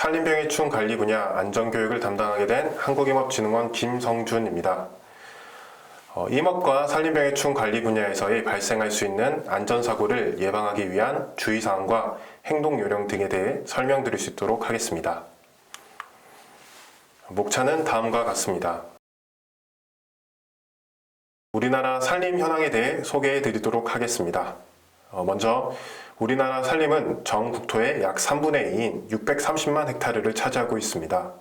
산림병해충 관리 분야 안전교육을 담당하게 된 한국임업진흥원 김성준입니다. 임업과 산림병해충 관리 분야에서의 발생할 수 있는 안전사고를 예방하기 위한 주의사항과 행동요령 등에 대해 설명드릴 수 있도록 하겠습니다. 목차는 다음과 같습니다. 우리나라 산림 현황에 대해 소개해 드리도록 하겠습니다. 먼저 우리나라 산림은 전 국토의 약 3분의 2인 630만 헥타르를 차지하고 있습니다.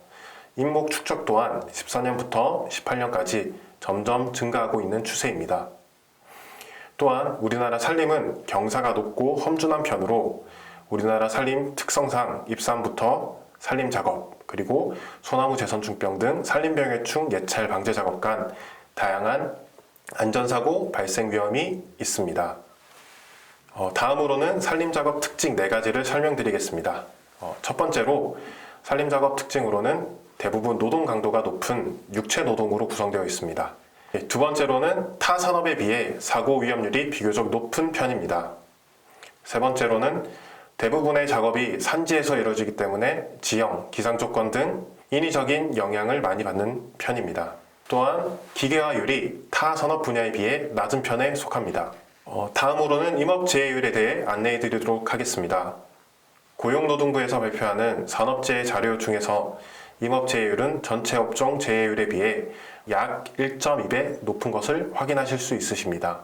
인목 축적 또한 14년부터 18년까지 점점 증가하고 있는 추세입니다. 또한 우리나라 산림은 경사가 높고 험준한 편으로 우리나라 산림 특성상 입산부터 산림 작업, 그리고 소나무 재선충병 등 산림병해충 예찰 방제 작업 간 다양한 안전사고 발생 위험이 있습니다. 다음으로는 산림작업 특징 4가지를 설명드리겠습니다. 첫 번째로 산림작업 특징으로는 대부분 노동 강도가 높은 육체 노동으로 구성되어 있습니다. 두 번째로는 타 산업에 비해 사고 위험률이 비교적 높은 편입니다. 세 번째로는 대부분의 작업이 산지에서 이루어지기 때문에 지형, 기상 조건 등 인위적인 영향을 많이 받는 편입니다. 또한 기계화율이 타 산업 분야에 비해 낮은 편에 속합니다. 다음으로는 임업재해율에 대해 안내해 드리도록 하겠습니다. 고용노동부에서 발표하는 산업재해 자료 중에서 임업재해율은 전체 업종 재해율에 비해 약 1.2배 높은 것을 확인하실 수 있으십니다.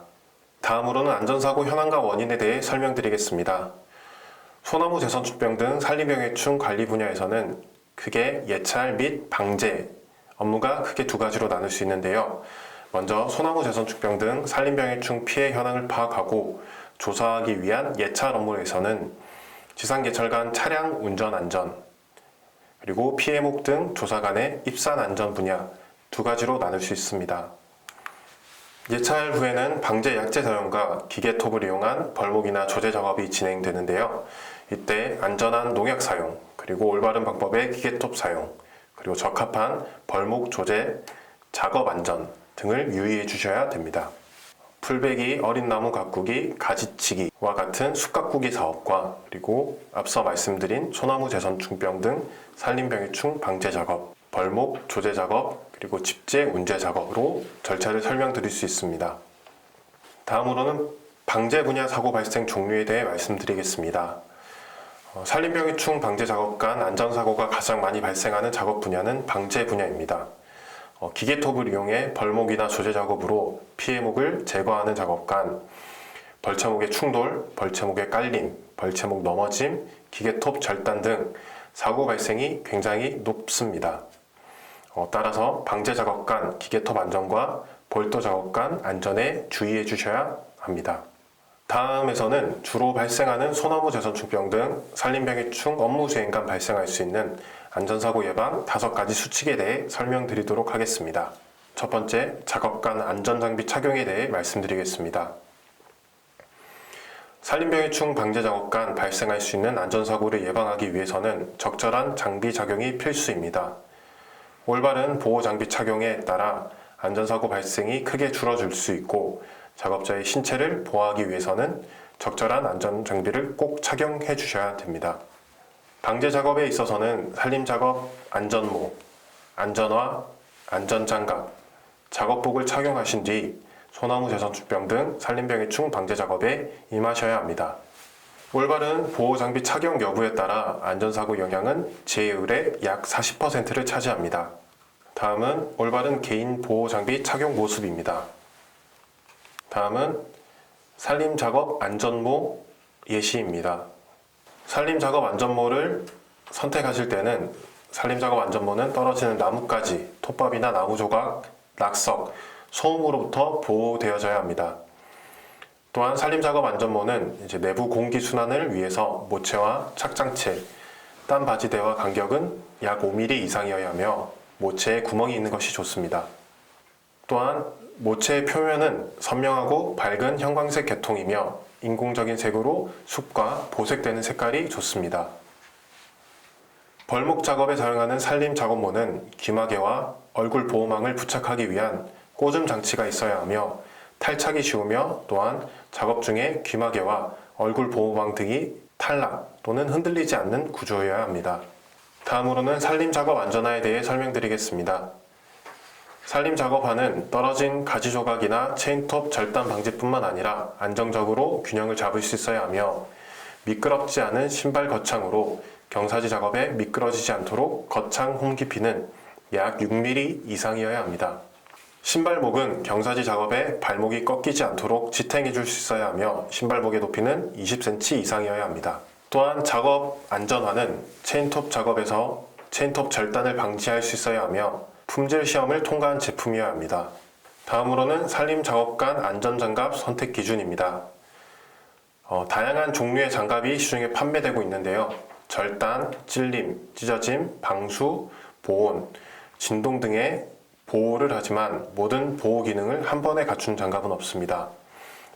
다음으로는 안전사고 현황과 원인에 대해 설명드리겠습니다. 소나무 재선충병 등 산림병해충 관리 분야에서는 크게 예찰 및 방제 업무가 크게 2가지로 나눌 수 있는데요. 먼저 소나무 재선충병 등 산림병해충 피해 현황을 파악하고 조사하기 위한 예찰 업무에서는 지상계철 간 차량 운전 안전, 그리고 피해목 등 조사 간의 입산 안전 분야 2가지로 나눌 수 있습니다. 예찰 후에는 방제 약재 사용과 기계톱을 이용한 벌목이나 조제 작업이 진행되는데요. 이때 안전한 농약 사용, 그리고 올바른 방법의 기계톱 사용, 그리고 적합한 벌목 조제, 작업 안전 등을 유의해 주셔야 됩니다. 풀베기, 어린 나무 가꾸기, 가지치기와 같은 숲 가꾸기 사업과 그리고 앞서 말씀드린 소나무 재선충병 등 산림병해충 방제 작업, 벌목 조제 작업, 그리고 집재 운제 작업으로 절차를 설명드릴 수 있습니다. 다음으로는 방제 분야 사고 발생 종류에 대해 말씀드리겠습니다. 산림병해충 방제 작업 간 안전사고가 가장 많이 발생하는 작업 분야는 방제 분야입니다. 기계톱을 이용해 벌목이나 조제 작업으로 피해목을 제거하는 작업 간 벌채목의 충돌, 벌채목의 깔림, 벌채목 넘어짐, 기계톱 절단 등 사고 발생이 굉장히 높습니다. 따라서 방제 작업 간 기계톱 안전과 볼도 작업 간 안전에 주의해 주셔야 합니다. 다음에서는 주로 발생하는 소나무 재선충병 등 산림병해충 업무 수행 간 발생할 수 있는 안전사고 예방 5가지 수칙에 대해 설명드리도록 하겠습니다. 첫 번째, 작업 간 안전장비 착용에 대해 말씀드리겠습니다. 산림병해충 방제 작업 간 발생할 수 있는 안전사고를 예방하기 위해서는 적절한 장비 착용이 필수입니다. 올바른 보호장비 착용에 따라 안전사고 발생이 크게 줄어들 수 있고 작업자의 신체를 보호하기 위해서는 적절한 안전장비를 꼭 착용해 주셔야 됩니다. 방제 작업에 있어서는 산림작업 안전모, 안전화, 안전장갑, 작업복을 착용하신 뒤 소나무 재선충병 등 산림병해충 방제 작업에 임하셔야 합니다. 올바른 보호장비 착용 여부에 따라 안전사고 영향은 재해율의 약 40%를 차지합니다. 다음은 올바른 개인 보호장비 착용 모습입니다. 다음은 산림작업 안전모 예시입니다. 산림작업 안전모를 선택하실 때는 산림작업 안전모는 떨어지는 나뭇가지, 톱밥이나 나무 조각, 낙석, 소음으로부터 보호되어져야 합니다. 또한 산림작업 안전모는 내부 공기 순환을 위해서 모체와 착장체, 딴 바지대와 간격은 약 5mm 이상이어야 하며 모체에 구멍이 있는 것이 좋습니다. 또한 모체의 표면은 선명하고 밝은 형광색 계통이며 인공적인 색으로 숲과 보색되는 색깔이 좋습니다. 벌목 작업에 사용하는 산림 작업모는 귀마개와 얼굴 보호망을 부착하기 위한 꽂음 장치가 있어야 하며 탈착이 쉬우며 또한 작업 중에 귀마개와 얼굴 보호망 등이 탈락 또는 흔들리지 않는 구조여야 합니다. 다음으로는 산림작업 안전화에 대해 설명드리겠습니다. 산림작업화는 떨어진 가지 조각이나 체인톱 절단 방지뿐만 아니라 안정적으로 균형을 잡을 수 있어야 하며 미끄럽지 않은 신발 거창으로 경사지 작업에 미끄러지지 않도록 거창 홈 깊이는 약 6mm 이상이어야 합니다. 신발목은 경사지 작업에 발목이 꺾이지 않도록 지탱해 줄 수 있어야 하며 신발목의 높이는 20cm 이상이어야 합니다. 또한 작업 안전화는 체인톱 작업에서 체인톱 절단을 방지할 수 있어야 하며 품질 시험을 통과한 제품이어야 합니다. 다음으로는 산림작업관 안전장갑 선택 기준입니다. 다양한 종류의 장갑이 시중에 판매되고 있는데요. 절단, 찔림, 찢어짐, 방수, 보온, 진동 등의 보호를 하지만 모든 보호 기능을 한 번에 갖춘 장갑은 없습니다.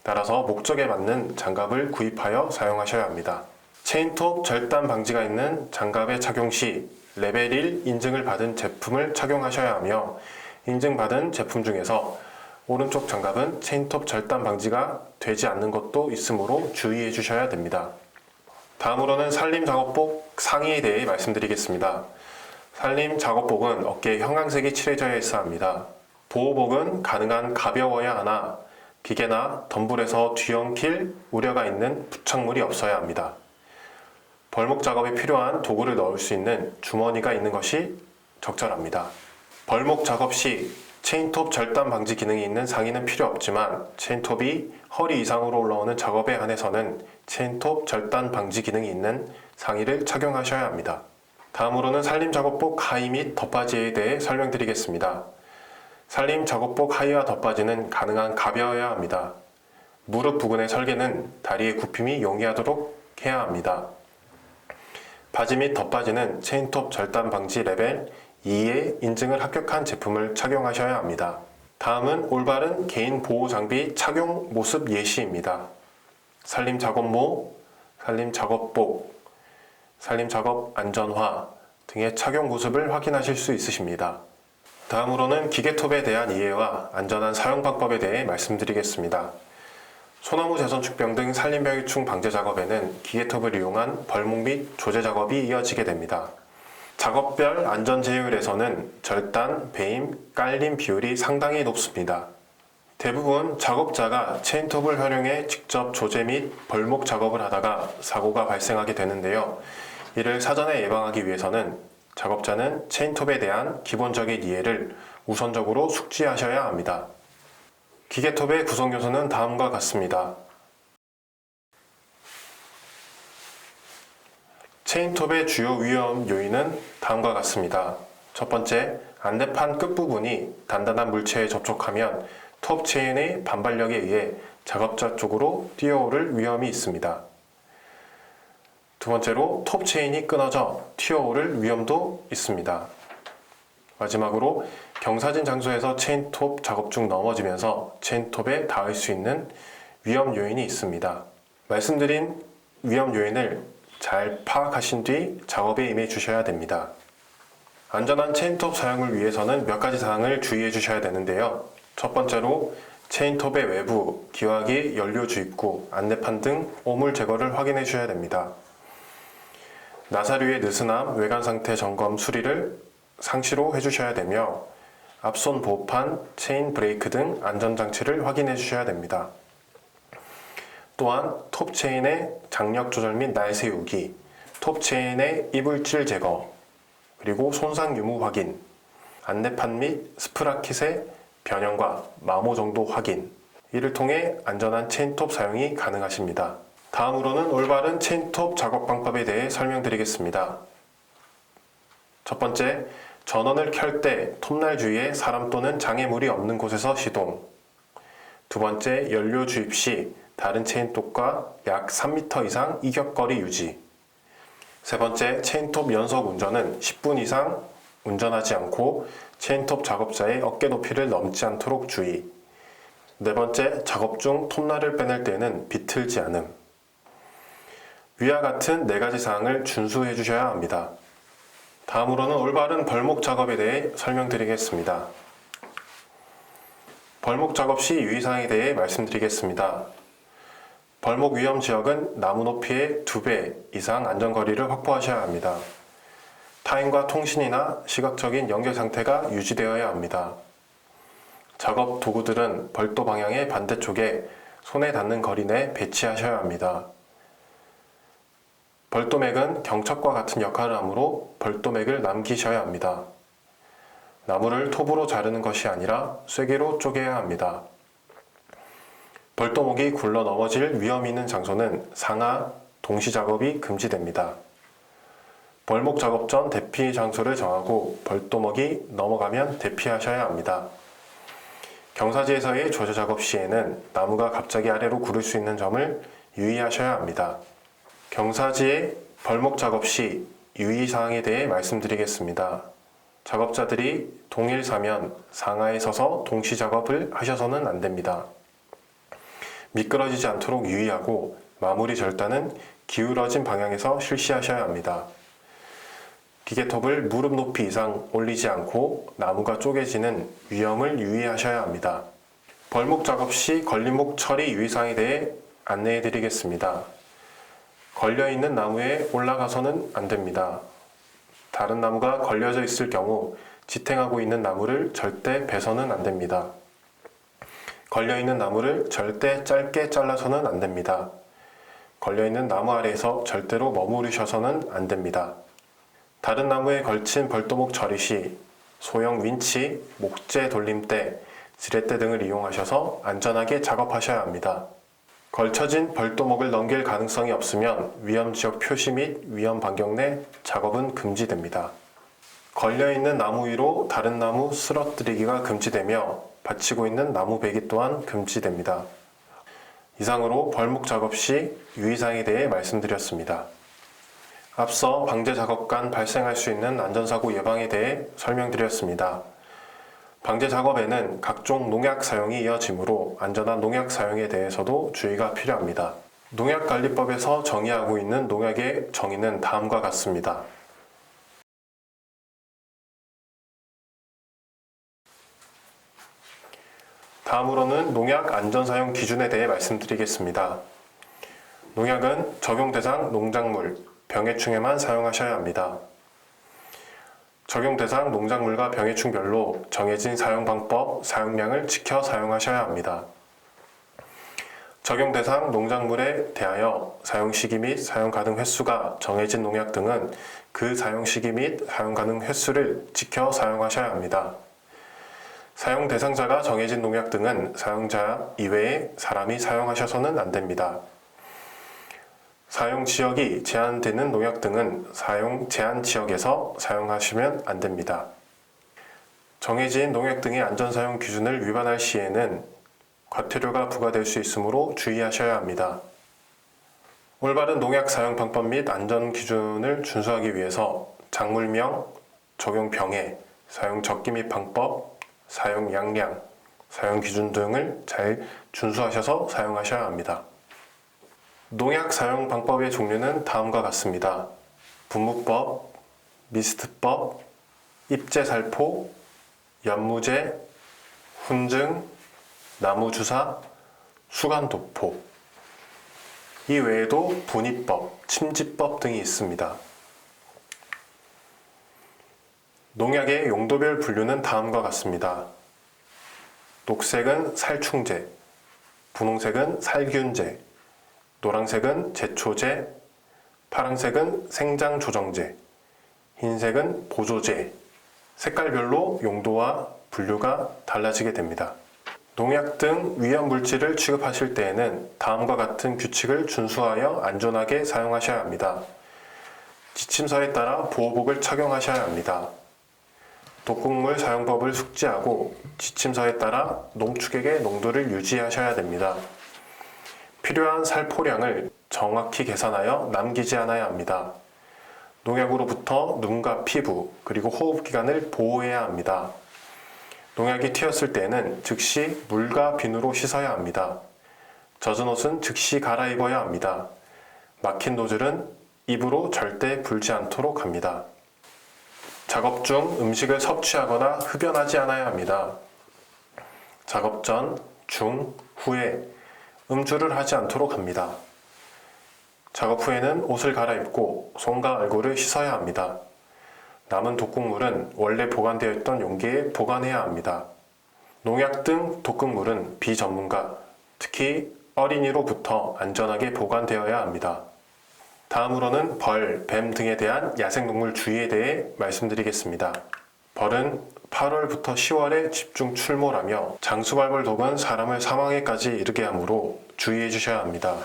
따라서 목적에 맞는 장갑을 구입하여 사용하셔야 합니다. 체인톱 절단 방지가 있는 장갑의 착용 시 레벨 1 인증을 받은 제품을 착용하셔야 하며 인증받은 제품 중에서 오른쪽 장갑은 체인톱 절단 방지가 되지 않는 것도 있으므로 주의해 주셔야 됩니다. 다음으로는 산림작업복 상의에 대해 말씀드리겠습니다. 산림작업복은 어깨에 형광색이 칠해져 있어야 합니다. 보호복은 가능한 가벼워야 하나 기계나 덤불에서 뒤엉킬 우려가 있는 부착물이 없어야 합니다. 벌목 작업에 필요한 도구를 넣을 수 있는 주머니가 있는 것이 적절합니다. 벌목 작업 시 체인톱 절단 방지 기능이 있는 상의는 필요 없지만 체인톱이 허리 이상으로 올라오는 작업에 한해서는 체인톱 절단 방지 기능이 있는 상의를 착용하셔야 합니다. 다음으로는 산림작업복 하의 및 덧바지에 대해 설명드리겠습니다. 산림작업복 하의와 덧바지는 가능한 가벼워야 합니다. 무릎 부근의 설계는 다리의 굽힘이 용이하도록 해야 합니다. 바지 및 덧바지는 체인톱 절단 방지 레벨 2의 인증을 합격한 제품을 착용하셔야 합니다. 다음은 올바른 개인 보호 장비 착용 모습 예시입니다. 산림작업모, 산림작업복, 산림작업 안전화 등의 착용 모습을 확인하실 수 있으십니다. 다음으로는 기계톱에 대한 이해와 안전한 사용 방법에 대해 말씀드리겠습니다. 소나무 재선축병 등 산림병해충 방제 작업에는 기계톱을 이용한 벌목 및 조제 작업이 이어지게 됩니다. 작업별 안전 제휴율에서는 절단, 배임, 깔림 비율이 상당히 높습니다. 대부분 작업자가 체인톱을 활용해 직접 조제 및 벌목 작업을 하다가 사고가 발생하게 되는데요. 이를 사전에 예방하기 위해서는 작업자는 체인톱에 대한 기본적인 이해를 우선적으로 숙지하셔야 합니다. 기계톱의 구성 요소는 다음과 같습니다. 체인톱의 주요 위험 요인은 다음과 같습니다. 첫 번째, 안내판 끝부분이 단단한 물체에 접촉하면 톱 체인의 반발력에 의해 작업자 쪽으로 뛰어오를 위험이 있습니다. 두 번째로, 톱 체인이 끊어져 튀어오를 위험도 있습니다. 마지막으로, 경사진 장소에서 체인톱 작업 중 넘어지면서 체인톱에 닿을 수 있는 위험 요인이 있습니다. 말씀드린 위험 요인을 잘 파악하신 뒤 작업에 임해 주셔야 됩니다. 안전한 체인톱 사용을 위해서는 몇 가지 사항을 주의해 주셔야 되는데요. 첫 번째로 체인톱의 외부, 기화기, 연료 주입구, 안내판 등 오물 제거를 확인해 주셔야 됩니다. 나사류의 느슨함, 외관 상태 점검 수리를 상시로 해주셔야 되며 앞손 보호판, 체인 브레이크 등 안전장치를 확인해 주셔야 됩니다. 또한 톱 체인의 장력 조절 및 날 세우기, 톱 체인의 이물질 제거, 그리고 손상 유무 확인, 안내판 및 스프라킷의 변형과 마모 정도 확인, 이를 통해 안전한 체인톱 사용이 가능하십니다. 다음으로는 올바른 체인톱 작업 방법에 대해 설명드리겠습니다. 첫 번째, 전원을 켤 때 톱날 주위에 사람 또는 장애물이 없는 곳에서 시동. 두 번째, 연료 주입 시 다른 체인톱과 약 3m 이상 이격거리 유지. 세 번째, 체인톱 연속 운전은 10분 이상 운전하지 않고 체인톱 작업자의 어깨 높이를 넘지 않도록 주의. 네 번째, 작업 중 톱날을 빼낼 때는 비틀지 않음. 위와 같은 4가지 사항을 준수해 주셔야 합니다. 다음으로는 올바른 벌목 작업에 대해 설명드리겠습니다. 벌목 작업 시 유의사항에 대해 말씀드리겠습니다. 벌목 위험 지역은 나무 높이의 2배 이상 안전거리를 확보하셔야 합니다. 타인과 통신이나 시각적인 연결 상태가 유지되어야 합니다. 작업 도구들은 벌도 방향의 반대쪽에 손에 닿는 거리 내 배치하셔야 합니다. 벌도맥은 경첩과 같은 역할을 하므로 벌도맥을 남기셔야 합니다. 나무를 톱으로 자르는 것이 아니라 쐐기로 쪼개야 합니다. 벌도목이 굴러 넘어질 위험이 있는 장소는 상하, 동시 작업이 금지됩니다. 벌목 작업 전 대피 장소를 정하고 벌도목이 넘어가면 대피하셔야 합니다. 경사지에서의 조저 작업 시에는 나무가 갑자기 아래로 구를 수 있는 점을 유의하셔야 합니다. 경사지의 벌목 작업 시 유의사항에 대해 말씀드리겠습니다. 작업자들이 동일사면 상하에 서서 동시 작업을 하셔서는 안 됩니다. 미끄러지지 않도록 유의하고 마무리 절단은 기울어진 방향에서 실시하셔야 합니다. 기계톱을 무릎 높이 이상 올리지 않고 나무가 쪼개지는 위험을 유의하셔야 합니다. 벌목 작업 시 걸림목 처리 유의사항에 대해 안내해 드리겠습니다. 걸려있는 나무에 올라가서는 안 됩니다. 다른 나무가 걸려져 있을 경우 지탱하고 있는 나무를 절대 베서는 안 됩니다. 걸려있는 나무를 절대 짧게 잘라서는 안 됩니다. 걸려있는 나무 아래에서 절대로 머무르셔서는 안 됩니다. 다른 나무에 걸친 벌도목 처리 시 소형 윈치, 목재 돌림대, 지렛대 등을 이용하셔서 안전하게 작업하셔야 합니다. 걸쳐진 벌도목을 넘길 가능성이 없으면 위험지역 표시 및 위험 반경 내 작업은 금지됩니다. 걸려있는 나무 위로 다른 나무 쓰러뜨리기가 금지되며 받치고 있는 나무 베기 또한 금지됩니다. 이상으로 벌목 작업 시 유의사항에 대해 말씀드렸습니다. 앞서 방제 작업 간 발생할 수 있는 안전사고 예방에 대해 설명드렸습니다. 방제 작업에는 각종 농약 사용이 이어지므로 안전한 농약 사용에 대해서도 주의가 필요합니다. 농약관리법에서 정의하고 있는 농약의 정의는 다음과 같습니다. 다음으로는 농약 안전사용 기준에 대해 말씀드리겠습니다. 농약은 적용 대상 농작물, 병해충에만 사용하셔야 합니다. 적용 대상 농작물과 병해충별로 정해진 사용 방법, 사용량을 지켜 사용하셔야 합니다. 적용 대상 농작물에 대하여 사용 시기 및 사용 가능 횟수가 정해진 농약 등은 그 사용 시기 및 사용 가능 횟수를 지켜 사용하셔야 합니다. 사용 대상자가 정해진 농약 등은 사용자 이외에 사람이 사용하셔서는 안 됩니다. 사용 지역이 제한되는 농약 등은 사용 제한 지역에서 사용하시면 안 됩니다. 정해진 농약 등의 안전사용 기준을 위반할 시에는 과태료가 부과될 수 있으므로 주의하셔야 합니다. 올바른 농약 사용 방법 및 안전 기준을 준수하기 위해서 작물명, 적용 병해, 사용 적기 및 방법, 사용 양량, 사용 기준 등을 잘 준수하셔서 사용하셔야 합니다. 농약 사용 방법의 종류는 다음과 같습니다. 분무법, 미스트법, 입제살포, 연무제, 훈증, 나무주사, 수간도포. 이 외에도 분이법, 침지법 등이 있습니다. 농약의 용도별 분류는 다음과 같습니다. 녹색은 살충제, 분홍색은 살균제, 노란색은 제초제, 파란색은 생장조정제, 흰색은 보조제, 색깔별로 용도와 분류가 달라지게 됩니다. 농약 등 위험물질을 취급하실 때에는 다음과 같은 규칙을 준수하여 안전하게 사용하셔야 합니다. 지침서에 따라 보호복을 착용하셔야 합니다. 독극물 사용법을 숙지하고 지침서에 따라 농축액의 농도를 유지하셔야 됩니다. 필요한 살포량을 정확히 계산하여 남기지 않아야 합니다. 농약으로부터 눈과 피부 그리고 호흡기관을 보호해야 합니다. 농약이 튀었을 때는 즉시 물과 비누로 씻어야 합니다. 젖은 옷은 즉시 갈아입어야 합니다. 막힌 노즐은 입으로 절대 불지 않도록 합니다. 작업 중 음식을 섭취하거나 흡연하지 않아야 합니다. 작업 전, 중, 후에 음주를 하지 않도록 합니다. 작업 후에는 옷을 갈아입고 손과 얼굴을 씻어야 합니다. 남은 독극물은 원래 보관되어 있던 용기에 보관해야 합니다. 농약 등 독극물은 비전문가, 특히 어린이로부터 안전하게 보관되어야 합니다. 다음으로는 벌, 뱀 등에 대한 야생동물 주의에 대해 말씀드리겠습니다. 벌은 8월부터 10월에 집중 출몰하며 장수발벌독은 사람을 사망에까지 이르게 하므로 주의해 주셔야 합니다.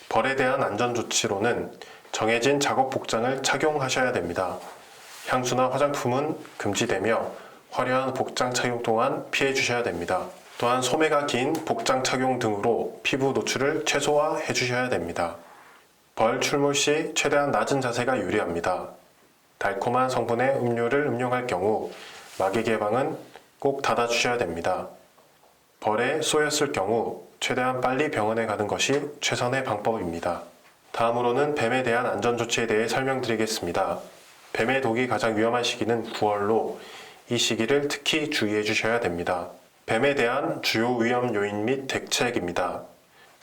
벌에 대한 안전조치로는 정해진 작업 복장을 착용하셔야 됩니다. 향수나 화장품은 금지되며 화려한 복장 착용 또한 피해 주셔야 됩니다. 또한 소매가 긴 복장 착용 등으로 피부 노출을 최소화해 주셔야 됩니다. 벌 출몰 시 최대한 낮은 자세가 유리합니다. 달콤한 성분의 음료를 음용할 경우 마개 개방은 꼭 닫아 주셔야 됩니다. 벌에 쏘였을 경우 최대한 빨리 병원에 가는 것이 최선의 방법입니다. 다음으로는 뱀에 대한 안전조치에 대해 설명드리겠습니다. 뱀의 독이 가장 위험한 시기는 9월로 이 시기를 특히 주의해 주셔야 됩니다. 뱀에 대한 주요 위험 요인 및 대책입니다.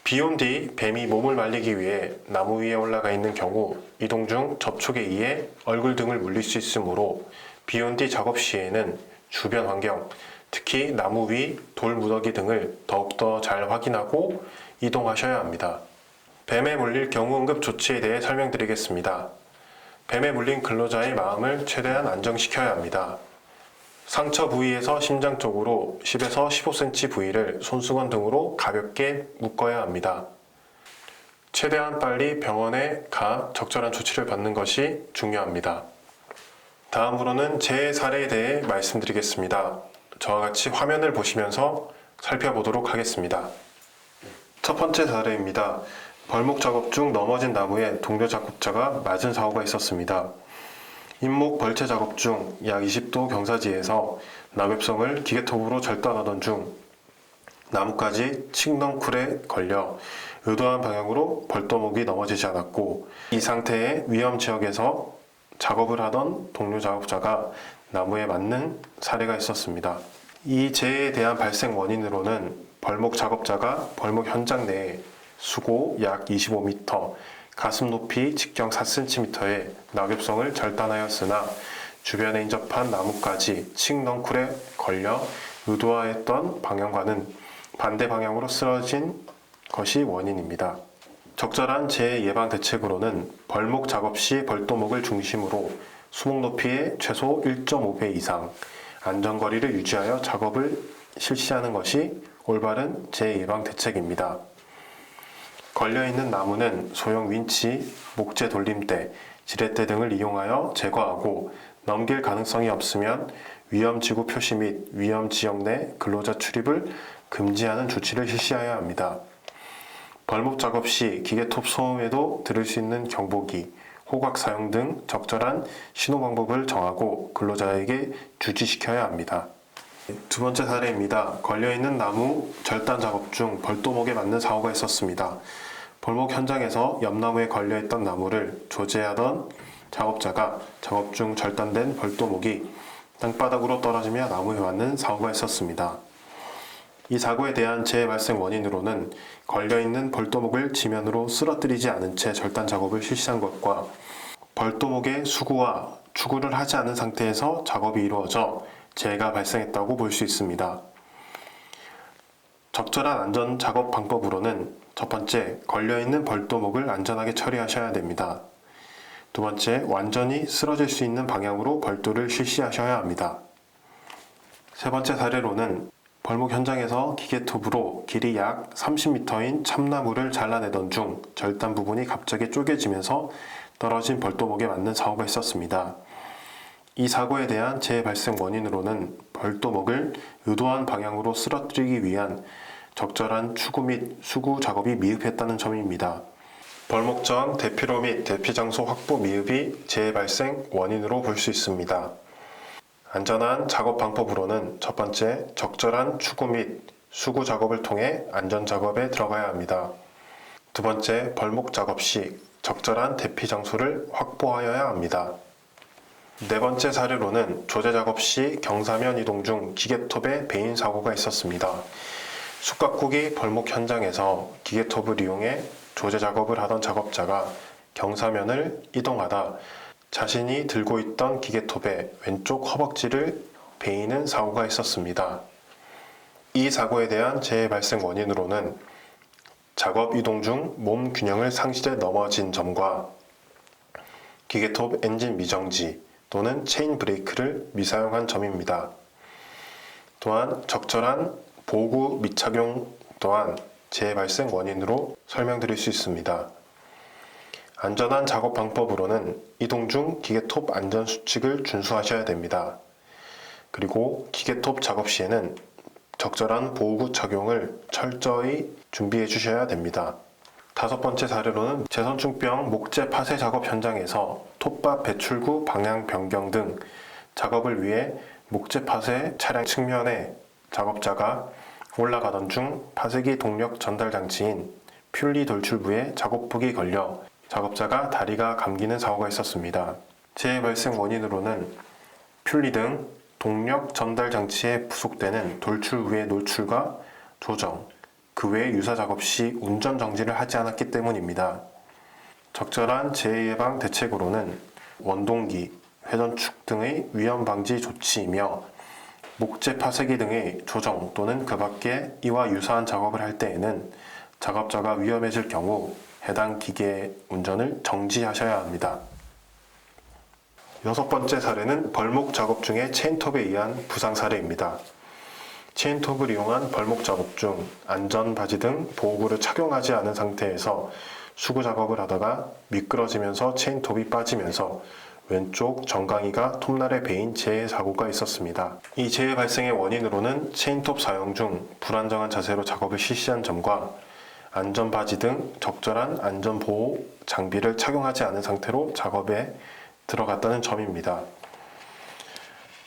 비 온 뒤 뱀이 몸을 말리기 위해 나무 위에 올라가 있는 경우 이동 중 접촉에 의해 얼굴 등을 물릴 수 있으므로 비 온 뒤 작업 시에는 주변 환경, 특히 나무 위, 돌 무더기 등을 더욱더 잘 확인하고 이동하셔야 합니다. 뱀에 물릴 경우 응급 조치에 대해 설명드리겠습니다. 뱀에 물린 근로자의 마음을 최대한 안정시켜야 합니다. 상처 부위에서 심장 쪽으로 10에서 15cm 부위를 손수건 등으로 가볍게 묶어야 합니다. 최대한 빨리 병원에 가 적절한 조치를 받는 것이 중요합니다. 다음으로는 제 사례에 대해 말씀드리겠습니다. 저와 같이 화면을 보시면서 살펴보도록 하겠습니다. 첫 번째 사례입니다. 벌목 작업 중 넘어진 나무에 동료 작업자가 맞은 사고가 있었습니다. 잇목 벌채 작업 중 약 20도 경사지에서 낙엽성을 기계톱으로 절단하던 중 나뭇가지 칡넝쿨에 걸려 의도한 방향으로 벌도목이 넘어지지 않았고, 이 상태의 위험 지역에서 작업을 하던 동료 작업자가 나무에 맞는 사례가 있었습니다. 이 재해에 대한 발생 원인으로는 벌목 작업자가 벌목 현장 내에 수고 약 25m, 가슴 높이 직경 4cm의 낙엽성을 절단하였으나 주변에 인접한 나뭇가지 칡넝쿨에 걸려 의도하였던 방향과는 반대 방향으로 쓰러진 것이 원인입니다. 적절한 재해 예방 대책으로는 벌목 작업 시 벌도목을 중심으로 수목 높이의 최소 1.5배 이상 안전거리를 유지하여 작업을 실시하는 것이 올바른 재해 예방 대책입니다. 걸려있는 나무는 소형 윈치, 목재 돌림대, 지렛대 등을 이용하여 제거하고, 넘길 가능성이 없으면 위험지구 표시 및 위험지역 내 근로자 출입을 금지하는 조치를 실시해야 합니다. 벌목 작업 시 기계톱 소음에도 들을 수 있는 경보기, 호각 사용 등 적절한 신호 방법을 정하고 근로자에게 주지시켜야 합니다. 두 번째 사례입니다. 걸려있는 나무 절단 작업 중 벌도목에 맞는 사고가 있었습니다. 벌목 현장에서 옆나무에 걸려있던 나무를 조제하던 작업자가 작업 중 절단된 벌도목이 땅바닥으로 떨어지며 나무에 맞는 사고가 있었습니다. 이 사고에 대한 재해 발생 원인으로는 걸려있는 벌도목을 지면으로 쓰러뜨리지 않은 채 절단 작업을 실시한 것과 벌도목의 수구와 추구를 하지 않은 상태에서 작업이 이루어져 재해가 발생했다고 볼 수 있습니다. 적절한 안전 작업 방법으로는 첫 번째, 걸려있는 벌도목을 안전하게 처리하셔야 됩니다. 두 번째, 완전히 쓰러질 수 있는 방향으로 벌도를 실시하셔야 합니다. 세 번째 사례로는 벌목 현장에서 기계톱으로 길이 약 30m인 참나무를 잘라내던 중 절단 부분이 갑자기 쪼개지면서 떨어진 벌도목에 맞는 사고가 있었습니다. 이 사고에 대한 재해 발생 원인으로는 벌도목을 의도한 방향으로 쓰러뜨리기 위한 적절한 추구 및 수구 작업이 미흡했다는 점입니다. 벌목 전 대피로 및 대피 장소 확보 미흡이 재해 발생 원인으로 볼 수 있습니다. 안전한 작업 방법으로는 첫 번째, 적절한 추구 및 수구 작업을 통해 안전 작업에 들어가야 합니다. 두 번째, 벌목 작업 시 적절한 대피 장소를 확보하여야 합니다. 네 번째 사례로는 조제 작업 시 경사면 이동 중 기계톱에 베인 사고가 있었습니다. 숙각국이 벌목 현장에서 기계톱을 이용해 조제 작업을 하던 작업자가 경사면을 이동하다 자신이 들고 있던 기계톱의 왼쪽 허벅지를 베이는 사고가 있었습니다. 이 사고에 대한 재해 발생 원인으로는 작업 이동 중 몸 균형을 상실해 넘어진 점과 기계톱 엔진 미정지 또는 체인 브레이크를 미사용한 점입니다. 또한 적절한 보호구 미착용 또한 재해 발생 원인으로 설명드릴 수 있습니다. 안전한 작업 방법으로는 이동 중 기계톱 안전 수칙을 준수하셔야 됩니다. 그리고 기계톱 작업 시에는 적절한 보호구 착용을 철저히 준비해 주셔야 됩니다. 다섯 번째 사례로는 재선충병 목재 파쇄 작업 현장에서 톱밥 배출구 방향 변경 등 작업을 위해 목재 파쇄 차량 측면에 작업자가 올라가던 중 파쇄기 동력 전달 장치인 퓰리 돌출부에 작업복이 걸려 작업자가 다리가 감기는 사고가 있었습니다. 재해 발생 원인으로는 퓰리 등 동력 전달 장치에 부속되는 돌출부의 노출과 조정, 그 외 유사 작업 시 운전 정지를 하지 않았기 때문입니다. 적절한 재해 예방 대책으로는 원동기, 회전축 등의 위험 방지 조치이며 목재 파쇄기 등의 조정 또는 그 밖에 이와 유사한 작업을 할 때에는 작업자가 위험해질 경우 해당 기계 운전을 정지하셔야 합니다. 여섯 번째 사례는 벌목 작업 중에 체인톱에 의한 부상 사례입니다. 체인톱을 이용한 벌목 작업 중 안전바지 등 보호구를 착용하지 않은 상태에서 수구 작업을 하다가 미끄러지면서 체인톱이 빠지면서 왼쪽 정강이가 톱날에 베인 재해 사고가 있었습니다. 이 재해 발생의 원인으로는 체인톱 사용 중 불안정한 자세로 작업을 실시한 점과 안전바지 등 적절한 안전보호 장비를 착용하지 않은 상태로 작업에 들어갔다는 점입니다.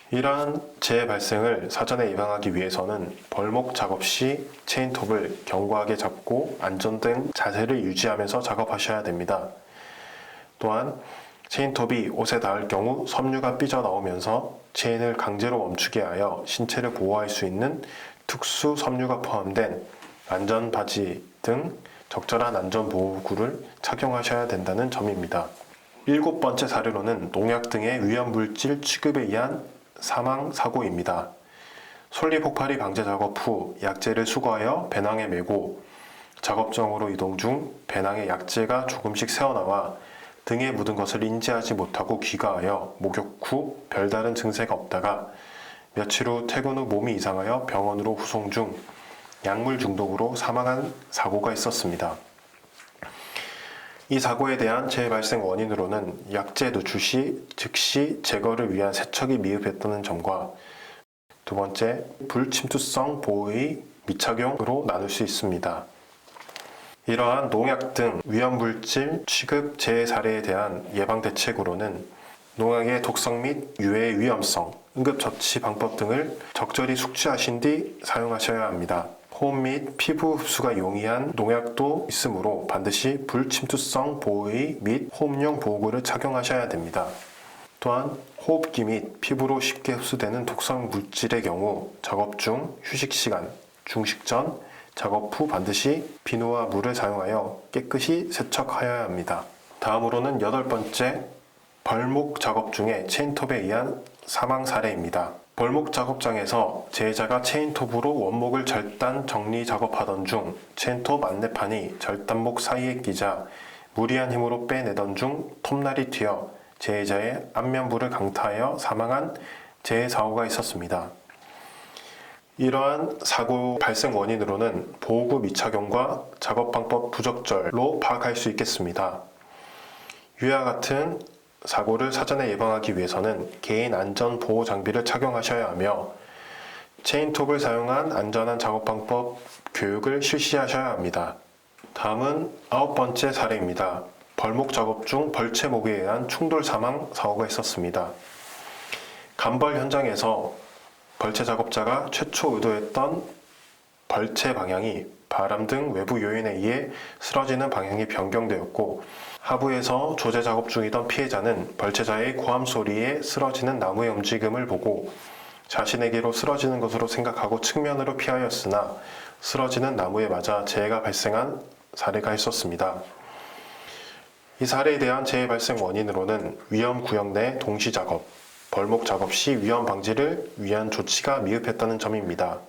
이러한 재해 발생을 사전에 예방하기 위해서는 벌목 작업 시 체인톱을 견고하게 잡고 안전된 자세를 유지하면서 작업하셔야 됩니다. 또한 체인톱이 옷에 닿을 경우 섬유가 삐져나오면서 체인을 강제로 멈추게 하여 신체를 보호할 수 있는 특수 섬유가 포함된 안전바지 등 적절한 안전보호구를 착용하셔야 된다는 점입니다. 일곱 번째 사례로는 농약 등의 위험물질 취급에 의한 사망 사고입니다. 솔리폭발이 방제 작업 후 약재를 수거하여 배낭에 메고 작업장으로 이동 중 배낭에 약재가 조금씩 새어나와 등에 묻은 것을 인지하지 못하고 귀가하여 목욕 후 별다른 증세가 없다가 며칠 후 퇴근 후 몸이 이상하여 병원으로 후송 중 약물 중독으로 사망한 사고가 있었습니다. 이 사고에 대한 재해 발생 원인으로는 약재 누출 시 즉시 제거를 위한 세척이 미흡했다는 점과 두 번째, 불침투성 보호의 미착용으로 나눌 수 있습니다. 이러한 농약 등 위험물질 취급 재해 사례에 대한 예방 대책으로는 농약의 독성 및 유해의 위험성, 응급처치 방법 등을 적절히 숙지하신 뒤 사용하셔야 합니다. 호흡 및 피부 흡수가 용이한 농약도 있으므로 반드시 불침투성 보호의 및 호흡용 보호구를 착용하셔야 됩니다. 또한 호흡기 및 피부로 쉽게 흡수되는 독성 물질의 경우 작업 중, 휴식 시간, 중식 전, 작업 후 반드시 비누와 물을 사용하여 깨끗이 세척하여야 합니다. 다음으로는 여덟 번째, 벌목 작업 중에 체인톱에 의한 사망 사례입니다. 벌목 작업장에서 재해자가 체인톱으로 원목을 절단 정리 작업하던 중 체인톱 안내판이 절단목 사이에 끼자 무리한 힘으로 빼내던 중 톱날이 튀어 재해자의 안면부를 강타하여 사망한 재해 사고가 있었습니다. 이러한 사고 발생 원인으로는 보호구 미착용과 작업 방법 부적절로 파악할 수 있겠습니다. 위와 같은 사고를 사전에 예방하기 위해서는 개인 안전 보호 장비를 착용하셔야 하며 체인톱을 사용한 안전한 작업 방법 교육을 실시하셔야 합니다. 다음은 아홉 번째 사례입니다. 벌목 작업 중 벌채목에 의한 충돌 사망 사고가 있었습니다. 간벌 현장에서 벌채 작업자가 최초 의도했던 벌채 방향이 바람 등 외부 요인에 의해 쓰러지는 방향이 변경되었고 하부에서 조제 작업 중이던 피해자는 벌채자의 고함 소리에 쓰러지는 나무의 움직임을 보고 자신에게로 쓰러지는 것으로 생각하고 측면으로 피하였으나 쓰러지는 나무에 맞아 재해가 발생한 사례가 있었습니다. 이 사례에 대한 재해 발생 원인으로는 위험 구역 내 동시 작업, 벌목 작업 시 위험 방지를 위한 조치가 미흡했다는 점입니다.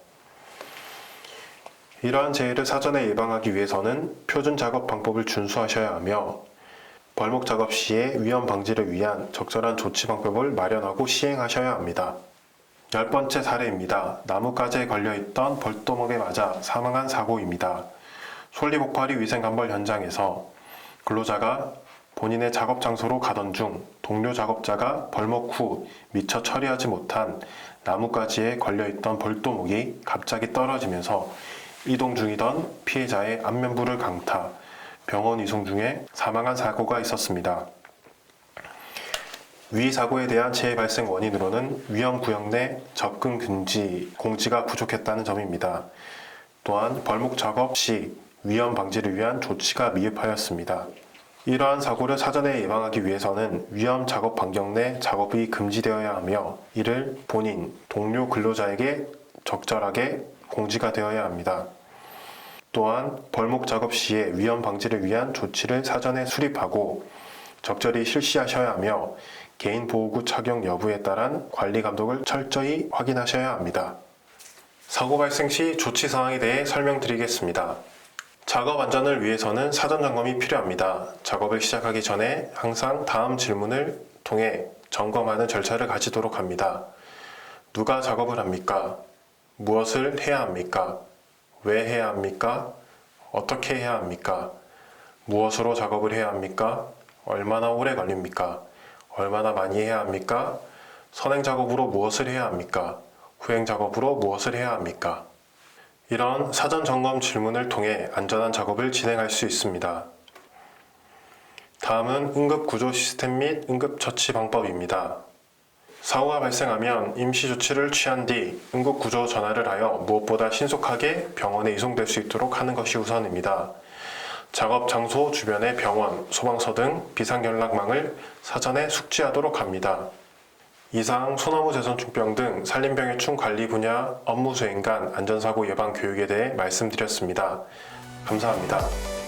이러한 재해를 사전에 예방하기 위해서는 표준 작업 방법을 준수하셔야 하며 벌목 작업 시에 위험 방지를 위한 적절한 조치 방법을 마련하고 시행하셔야 합니다. 10번째 사례입니다. 나뭇가지에 걸려있던 벌도목에 맞아 사망한 사고입니다. 솔리폭발이 위생관벌 현장에서 근로자가 본인의 작업 장소로 가던 중 동료 작업자가 벌목 후 미처 처리하지 못한 나뭇가지에 걸려있던 벌도목이 갑자기 떨어지면서 이동 중이던 피해자의 안면부를 강타, 병원 이송 중에 사망한 사고가 있었습니다. 위 사고에 대한 재해 발생 원인으로는 위험 구역 내 접근 금지 공지가 부족했다는 점입니다. 또한 벌목 작업 시 위험 방지를 위한 조치가 미흡하였습니다. 이러한 사고를 사전에 예방하기 위해서는 위험 작업 반경 내 작업이 금지되어야 하며 이를 본인, 동료 근로자에게 적절하게 공지가 되어야 합니다. 또한 벌목 작업 시에 위험 방지를 위한 조치를 사전에 수립하고 적절히 실시하셔야 하며 개인 보호구 착용 여부에 따른 관리 감독을 철저히 확인하셔야 합니다. 사고 발생 시 조치 사항에 대해 설명드리겠습니다. 작업 안전을 위해서는 사전 점검이 필요합니다. 작업을 시작하기 전에 항상 다음 질문을 통해 점검하는 절차를 가지도록 합니다. 누가 작업을 합니까? 무엇을 해야 합니까? 왜 해야 합니까? 어떻게 해야 합니까? 무엇으로 작업을 해야 합니까? 얼마나 오래 걸립니까? 얼마나 많이 해야 합니까? 선행 작업으로 무엇을 해야 합니까? 후행 작업으로 무엇을 해야 합니까? 이런 사전 점검 질문을 통해 안전한 작업을 진행할 수 있습니다. 다음은 응급구조 시스템 및 응급처치 방법입니다. 사고가 발생하면 임시 조치를 취한 뒤 응급구조 전화를 하여 무엇보다 신속하게 병원에 이송될 수 있도록 하는 것이 우선입니다. 작업 장소 주변의 병원, 소방서 등 비상연락망을 사전에 숙지하도록 합니다. 이상 소나무 재선충병 등 산림병해충 관리 분야 업무 수행 간 안전사고 예방 교육에 대해 말씀드렸습니다. 감사합니다.